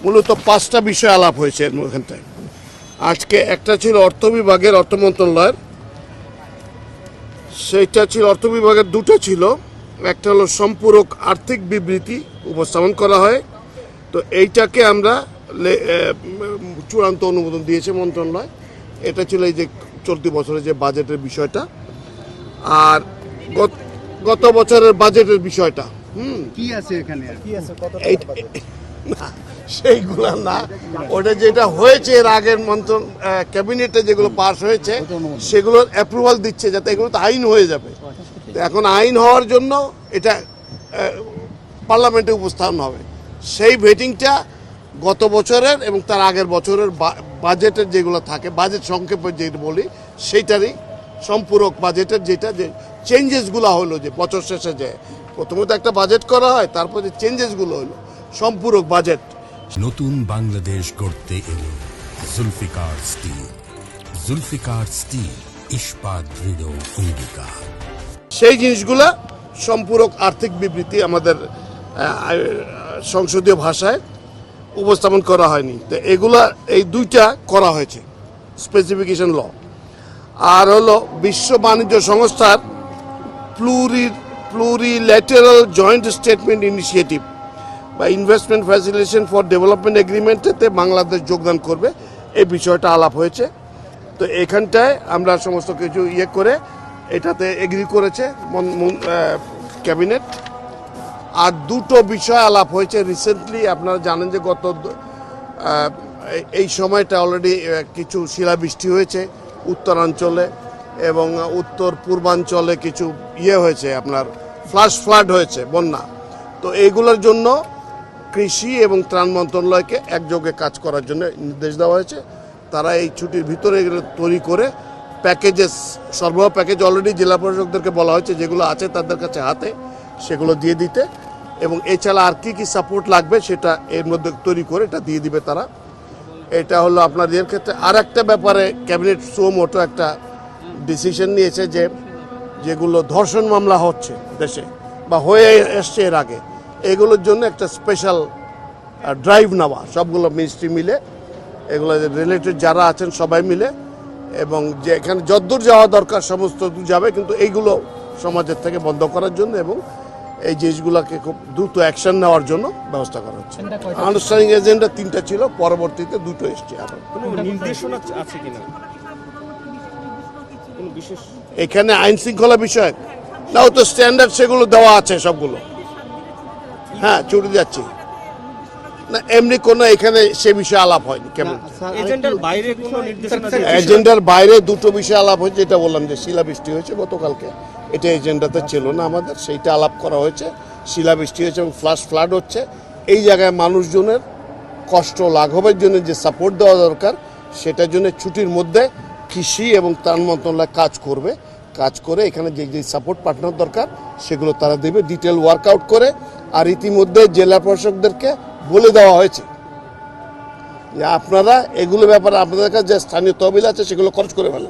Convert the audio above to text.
মূলত 5টা বিষয় আলাপ হয়েছে ওখানটায়। আজকে একটা ছিল অর্থ বিভাগের, অর্থ মন্ত্রণালয়ের, সেইটা ছিল অর্থ বিভাগের, দুটো ছিল। একটা হলো সম্পূরক আর্থিক বিবৃতি উপস্থাপন করা হয়, তো এইটাকে আমরা চূড়ান্ত অনুমোদন দিয়েছে মন্ত্রণালয়। এটা ছিল এই যে চলতি বছরের যে বাজেটের বিষয়টা, আর গত বছরের বাজেটের বিষয়টা। কি আছে এখানে? সেইগুলা না, ওটা যেটা হয়েছে এর আগের ক্যাবিনেটে যেগুলো পাস হয়েছে সেগুলোর অ্যাপ্রুভাল দিচ্ছে, যাতে এগুলো তো আইন হয়ে যাবে। তো এখন আইন হওয়ার জন্য এটা পার্লামেন্টে উপস্থাপন হবে। সেই ভেটিংটা গত বছরের এবং তার আগের বছরের বাজেটের যেগুলো থাকে, বাজেট সংক্ষেপে যেটা বলি, সেইটারই সম্পূরক বাজেটের যেটা যে চেঞ্জেসগুলো হলো, যে বছর শেষে যে প্রথমত একটা বাজেট করা হয়, তারপর যে চেঞ্জেসগুলো হলো, সম্পূরক বাজেট। নতুন বাংলাদেশ গড়তে এলো জুলফিকার স্টিল। জুলফিকার স্টিল, ইস্পাত দৃঢ় অঙ্গীকার। সেই জিনিসগুলা সম্পূরক আর্থিক বিবৃতি আমাদের সংসদীয় ভাষায় উপস্থাপন করা হয়নি, তো এগুলা এই দুইটা করা হয়েছে, স্পেসিফিকেশন ল। আর হলো বিশ্ব বাণিজ্য সংস্থার প্লুরিল্যাটারাল জয়েন্ট স্টেটমেন্ট ইনিশিয়েটিভ বা ইনভেস্টমেন্ট ফ্যাসিলিটেশন ফর ডেভেলপমেন্ট এগ্রিমেন্টেতে বাংলাদেশ যোগদান করবে, এই বিষয়টা আলাপ হয়েছে। তো এখানটায় আমরা সমস্ত কিছু করে এটাতে এগ্রি করেছে ক্যাবিনেট। আর দুটো বিষয় আলাপ হয়েছে রিসেন্টলি। আপনারা জানেন যে গত এই সময়টা অলরেডি কিছু শিলাবৃষ্টি হয়েছে উত্তরাঞ্চলে, এবং উত্তর পূর্বাঞ্চলে কিছু হয়েছে, আপনার ফ্লাড হয়েছে, বন্যা। তো এইগুলোর জন্য কৃষি এবং ত্রাণ মন্ত্রণালয়কে একযোগে কাজ করার জন্য নির্দেশ দেওয়া হয়েছে। তারা এই ছুটির ভিতরে এগুলো তৈরি করে প্যাকেজেস, সরবরাহ প্যাকেজ অলরেডি জেলা প্রশাসকদেরকে বলা হয়েছে, যেগুলো আছে তাদের কাছে হাতে সেগুলো দিয়ে দিতে, এবং এছাড়া আর কি সাপোর্ট লাগবে সেটা এর মধ্যে তৈরি করে এটা দিয়ে দিবে তারা। এটা হলো আপনার এর ক্ষেত্রে। আর একটা ব্যাপারে ক্যাবিনেট সুমোটো একটা ডিসিশন নিয়েছে, যে যেগুলো ধর্ষণ মামলা হচ্ছে দেশে বা হয়ে এসছে এর আগে, এগুলোর জন্য একটা স্পেশাল ড্রাইভ নেওয়া, সবগুলো মিনিস্ট্রি মিলে, এগুলো রিলেটেড যারা আছেন সবাই মিলে, এবং যে এখানে যতদূর যাওয়া দরকার সমস্ত দূর যাবে, কিন্তু এইগুলো সমাজের থেকে বন্ধ করার জন্য এবং এই জিনিসগুলোকে খুব দ্রুত অ্যাকশন নেওয়ার জন্য ব্যবস্থা করা হচ্ছে। আনুষ্ঠানিক এজেন্ডা 3টা ছিল, পরবর্তীতে 2টো এসছে। এখানে আইন শৃঙ্খলা বিষয়ক নাও তো স্ট্যান্ডার্ড, সেগুলো দেওয়া আছে সবগুলো। হ্যাঁ, ছুটে যাচ্ছি না, এমনি কোনো এখানে সে বিষয়ে আলাপ হয়নি। কেমন এজেন্ডার বাইরে দুটো বিষয় আলাপ হয়েছে, যেটা বললাম যে শিলাবৃষ্টি হয়েছে গতকালকে, এটা এজেন্ডাতে ছিল না আমাদের, সেইটা আলাপ করা হয়েছে। শিলাবৃষ্টি হয়েছে এবং ফ্লাড হচ্ছে, এই জায়গায় মানুষজনের কষ্ট লাঘবের জন্য যে সাপোর্ট দেওয়া দরকার, সেটার জন্য ছুটির মধ্যে কৃষি এবং ত্রাণ মন্ত্রণালয় কাজ করে এখানে যে যে সাপোর্ট পার্টনার দরকার সেগুলো তারা দেবে, ডিটেল ওয়ার্কআউট করে। আর ইতিমধ্যে জেলা প্রশাসকদেরকে বলে দেওয়া হয়েছে যে আপনারা এগুলো ব্যাপারে আপনাদের কাছে যে স্থানীয় তহবিল আছে সেগুলো খরচ করে ফেলেন।